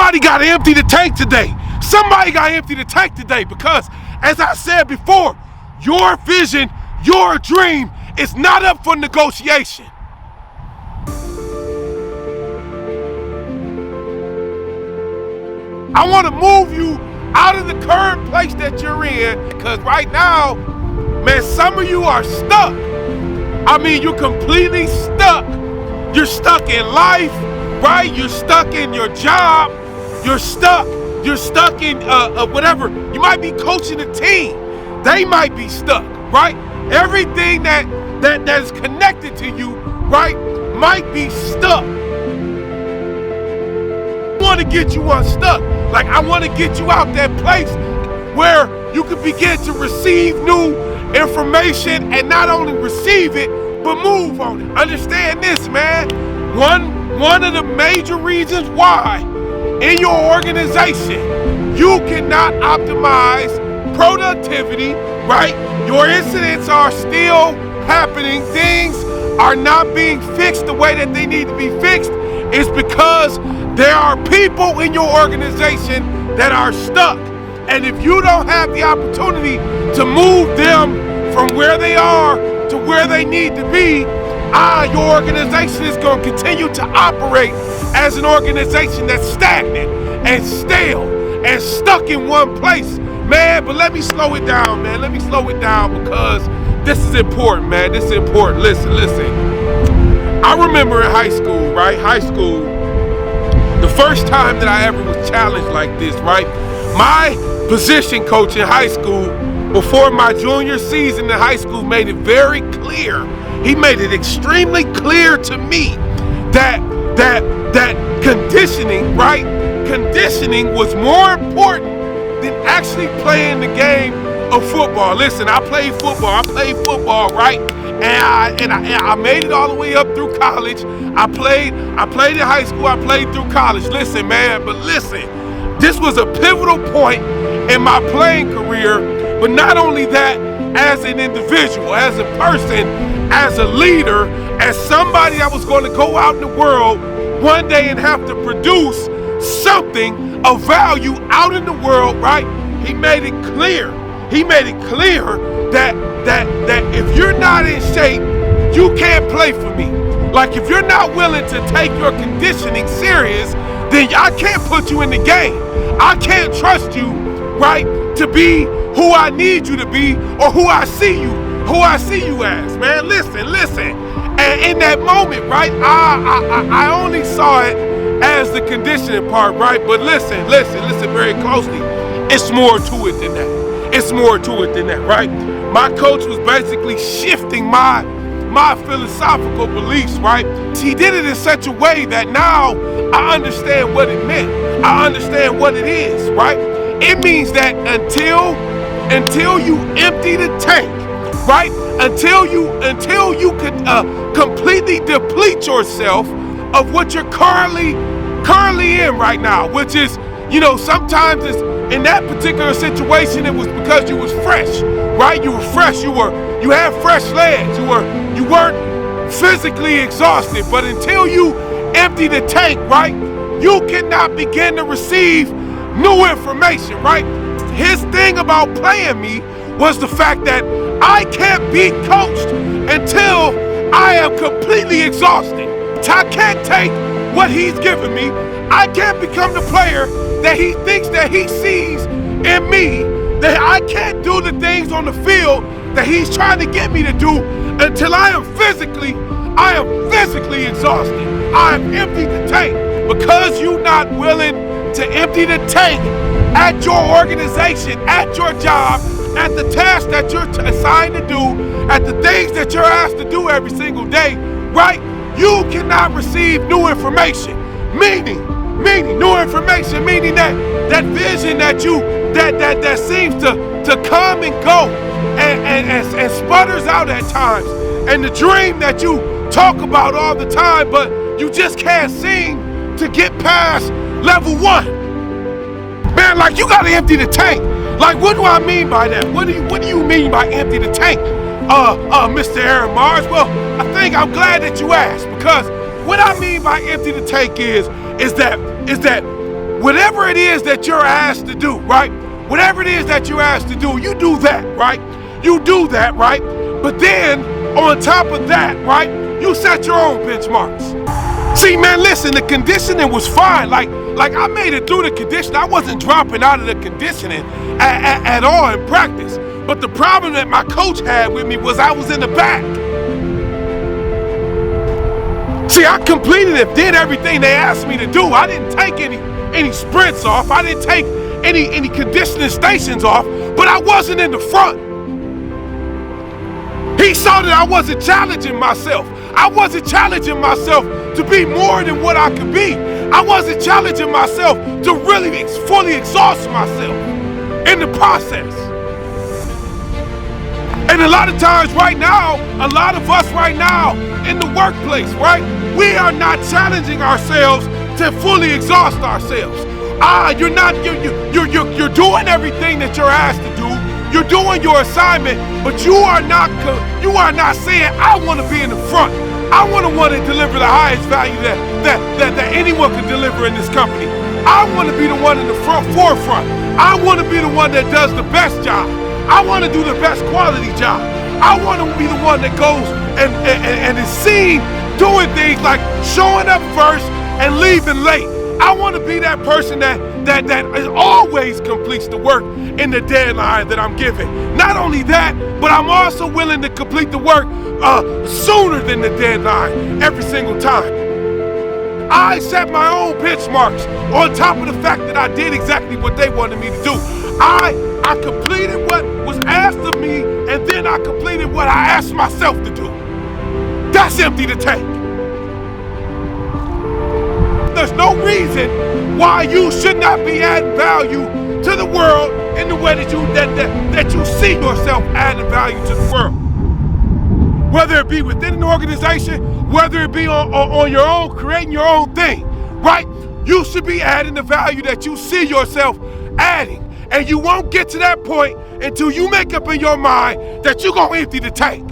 Somebody got to empty the tank today. Somebody got to empty the tank today because, as I said before, your vision, your dream is not up for negotiation. I want to move you out of the current place that you're in because right now, man, some of you are stuck. I mean, you're completely stuck. You're stuck in life, right? You're stuck in your job. You're stuck in whatever. You might be coaching a team. They might be stuck, right? Everything that is connected to you, right, might be stuck. I want to get you unstuck. Like, I want to get you out that place where you can begin to receive new information and not only receive it, but move on it. Understand this, man. One of the major reasons why in your organization you cannot optimize productivity, right? Your incidents are still happening. Things are not being fixed the way that they need to be fixed is because there are people in your organization that are stuck. And if you don't have the opportunity to move them from where they are to where they need to be, your organization is going to continue to operate as an organization that's stagnant and stale and stuck in one place. Man, but let me slow it down, man. Let me slow it down because this is important, man. This is important. Listen. I remember in high school, right? High school, the first time that I ever was challenged like this, right? My position coach in high school, before my junior season in high school, made it very clear. He made it extremely clear to me that conditioning, right? Conditioning was more important than actually playing the game of football. Listen, I played football, right? And I made it all the way up through college. I played in high school, I played through college. Listen, man, but listen, this was a pivotal point in my playing career, but not only that, as an individual, as a person, as a leader, as somebody that was going to go out in the world one day and have to produce something of value out in the world, right? He made it clear. He made it clear that if you're not in shape, you can't play for me. Like, if you're not willing to take your conditioning serious, then I can't put you in the game. I can't trust you, right, to be who I need you to be or who I see you as, man. Listen. And in that moment, right, I only saw it as the conditioning part, right? But listen very closely. It's more to it than that. It's more to it than that, right? My coach was basically shifting my philosophical beliefs, right? He did it in such a way that now I understand what it meant. I understand what it is, right? It means that until you empty the tank, right? Until you could completely deplete yourself of what you're currently in right now, which is, sometimes it's in that particular situation, it was because you was fresh, right? You were fresh. You had fresh legs. You weren't physically exhausted. But until you empty the tank, right, you cannot begin to receive new information, right? His thing about playing me was the fact that I can't be coached until I am completely exhausted. I can't take what he's given me. I can't become the player that he thinks that he sees in me, that I can't do the things on the field that he's trying to get me to do until I am physically exhausted. I have emptied the tank. Because you're not willing to empty the tank at your organization, at your job, at the tasks that you're assigned to do, at the things that you're asked to do every single day, right? You cannot receive new information. Meaning new information, meaning that vision that seems to come and go and sputters out at times, and the dream that you talk about all the time, but you just can't seem to get past level 1. Man, like, you gotta empty the tank. Like, what do I mean by that? What do you mean by empty the tank, Mr. Aaron Mars? Well, I'm glad that you asked, because what I mean by empty the tank is that whatever it is that you're asked to do, right? Whatever it is that you're asked to do, you do that, right? You do that, right? But then, on top of that, right, you set your own benchmarks. See, man, listen, the conditioning was fine. Like I made it through the conditioning. I wasn't dropping out of the conditioning at all in practice. But the problem that my coach had with me was I was in the back. See, I completed it, did everything they asked me to do. I didn't take any sprints off. I didn't take any conditioning stations off, but I wasn't in the front. He saw that I wasn't challenging myself. I wasn't challenging myself to be more than what I could be. I wasn't challenging myself to really fully exhaust myself in the process. And a lot of times right now, a lot of us right now in the workplace, right? We are not challenging ourselves to fully exhaust ourselves. You're doing everything that you're asked to do. You're doing your assignment, but you are not saying, I want to be in the front. I want to deliver the highest value that anyone can deliver in this company. I want to be the one in the forefront. I want to be the one that does the best job. I want to do the best quality job. I want to be the one that goes and is seen doing things like showing up first and leaving late. I want to be that person that always completes the work in the deadline that I'm given. Not only that, but I'm also willing to complete the work sooner than the deadline every single time. I set my own benchmarks on top of the fact that I did exactly what they wanted me to do. I completed what was asked of me, and then I completed what I asked myself to do. That's empty to take. There's no reason why you should not be adding value to the world in the way that you see yourself adding value to the world. Whether it be within an organization, whether it be on your own, creating your own thing, right? You should be adding the value that you see yourself adding. And you won't get to that point until you make up in your mind that you're going to empty the tank.